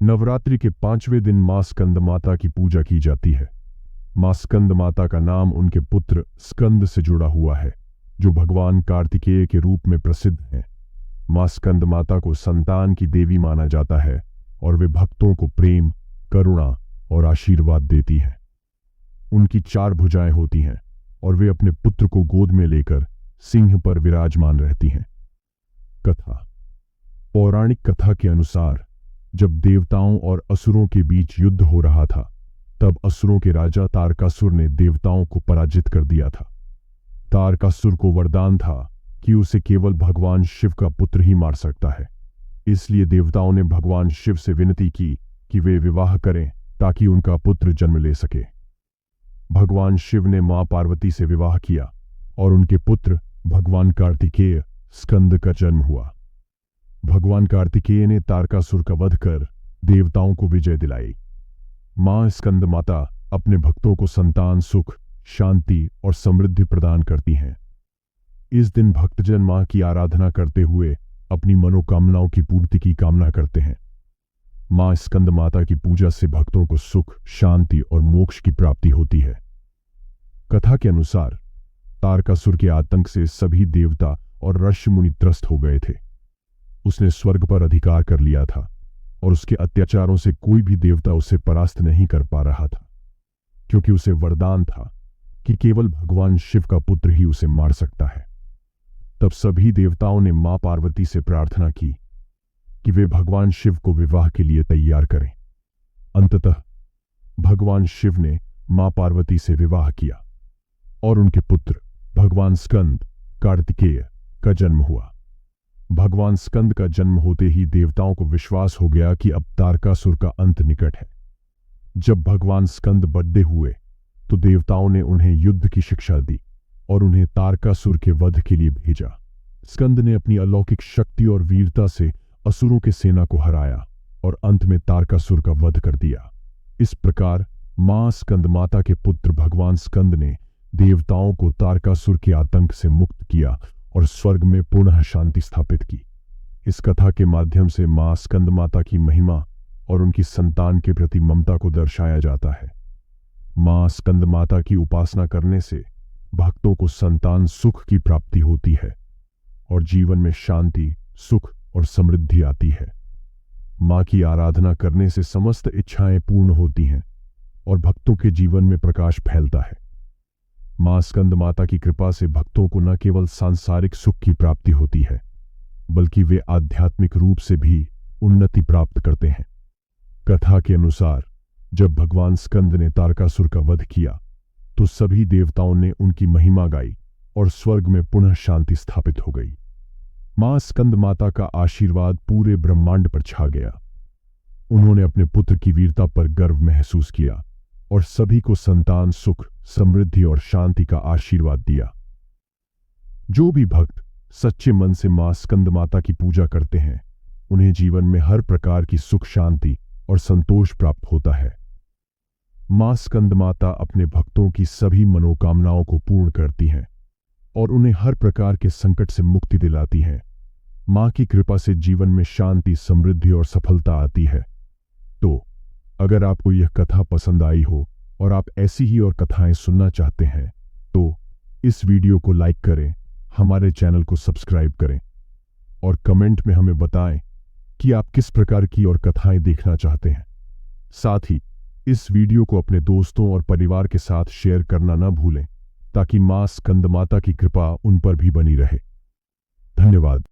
नवरात्रि के 5वें दिन मां स्कंद माता की पूजा की जाती है। मां स्कंद माता का नाम उनके पुत्र स्कंद से जुड़ा हुआ है, जो भगवान कार्तिकेय के रूप में प्रसिद्ध हैं। मां स्कंद माता को संतान की देवी माना जाता है और वे भक्तों को प्रेम, करुणा और आशीर्वाद देती हैं। उनकी 4 भुजाएं होती हैं और वे अपने पुत्र को गोद में लेकर सिंह पर विराजमान रहती हैं। कथा। पौराणिक कथा के अनुसार जब देवताओं और असुरों के बीच युद्ध हो रहा था, तब असुरों के राजा तारकासुर ने देवताओं को पराजित कर दिया था। तारकासुर को वरदान था कि उसे केवल भगवान शिव का पुत्र ही मार सकता है। इसलिए देवताओं ने भगवान शिव से विनती की कि वे विवाह करें ताकि उनका पुत्र जन्म ले सके। भगवान शिव ने मां पार्वती से विवाह किया और उनके पुत्र भगवान कार्तिकेय स्कंद का जन्म हुआ। भगवान कार्तिकेय ने तारकासुर का वध कर देवताओं को विजय दिलाई। मां स्कंद माता अपने भक्तों को संतान सुख, शांति और समृद्धि प्रदान करती हैं। इस दिन भक्तजन मां की आराधना करते हुए अपनी मनोकामनाओं की पूर्ति की कामना करते हैं। मां स्कंद माता की पूजा से भक्तों को सुख, शांति और मोक्ष की प्राप्ति होती है। कथा के अनुसार तारकासुर के आतंक से सभी देवता और ऋषि मुनि त्रस्त हो गए थे। उसने स्वर्ग पर अधिकार कर लिया था और उसके अत्याचारों से कोई भी देवता उसे परास्त नहीं कर पा रहा था, क्योंकि उसे वरदान था कि केवल भगवान शिव का पुत्र ही उसे मार सकता है। तब सभी देवताओं ने मां पार्वती से प्रार्थना की कि वे भगवान शिव को विवाह के लिए तैयार करें। अंततः भगवान शिव ने मां पार्वती से विवाह किया और उनके पुत्र भगवान स्कंद कार्तिकेय का जन्म हुआ। भगवान स्कंद का जन्म होते ही देवताओं को विश्वास हो गया कि अब तारकासुर का अंत निकट है। जब भगवान स्कंद बड़े हुए तो देवताओं ने उन्हें युद्ध की शिक्षा दी और उन्हें तारकासुर के वध के लिए भेजा। स्कंद ने अपनी अलौकिक शक्ति और वीरता से असुरों की सेना को हराया और अंत में तारकासुर का वध कर दिया। इस प्रकार मां स्कंद माता के पुत्र भगवान स्कंद ने देवताओं को तारकासुर के आतंक से मुक्त किया और स्वर्ग में पुनः शांति स्थापित की। इस कथा के माध्यम से मां स्कंद माता की महिमा और उनकी संतान के प्रति ममता को दर्शाया जाता है। मां स्कंद माता की उपासना करने से भक्तों को संतान सुख की प्राप्ति होती है और जीवन में शांति, सुख और समृद्धि आती है। मां की आराधना करने से समस्त इच्छाएं पूर्ण होती हैं और भक्तों के जीवन में प्रकाश फैलता है। मां स्कंद माता की कृपा से भक्तों को न केवल सांसारिक सुख की प्राप्ति होती है, बल्कि वे आध्यात्मिक रूप से भी उन्नति प्राप्त करते हैं। कथा के अनुसार जब भगवान स्कंद ने तारकासुर का वध किया तो सभी देवताओं ने उनकी महिमा गाई और स्वर्ग में पुनः शांति स्थापित हो गई। मां स्कंद माता का आशीर्वाद पूरे ब्रह्मांड पर छा गया। उन्होंने अपने पुत्र की वीरता पर गर्व महसूस किया और सभी को संतान सुख, समृद्धि और शांति का आशीर्वाद दिया। जो भी भक्त सच्चे मन से मां स्कंद माता की पूजा करते हैं, उन्हें जीवन में हर प्रकार की सुख, शांति और संतोष प्राप्त होता है। मां स्कंद माता अपने भक्तों की सभी मनोकामनाओं को पूर्ण करती हैं और उन्हें हर प्रकार के संकट से मुक्ति दिलाती हैं। मां की कृपा से जीवन में शांति, समृद्धि और सफलता आती है। तो अगर आपको यह कथा पसंद आई हो और आप ऐसी ही और कथाएं सुनना चाहते हैं, तो इस वीडियो को लाइक करें, हमारे चैनल को सब्सक्राइब करें और कमेंट में हमें बताएं कि आप किस प्रकार की और कथाएं देखना चाहते हैं। साथ ही इस वीडियो को अपने दोस्तों और परिवार के साथ शेयर करना न भूलें, ताकि मां स्कंद माता की कृपा उन पर भी बनी रहे। धन्यवाद।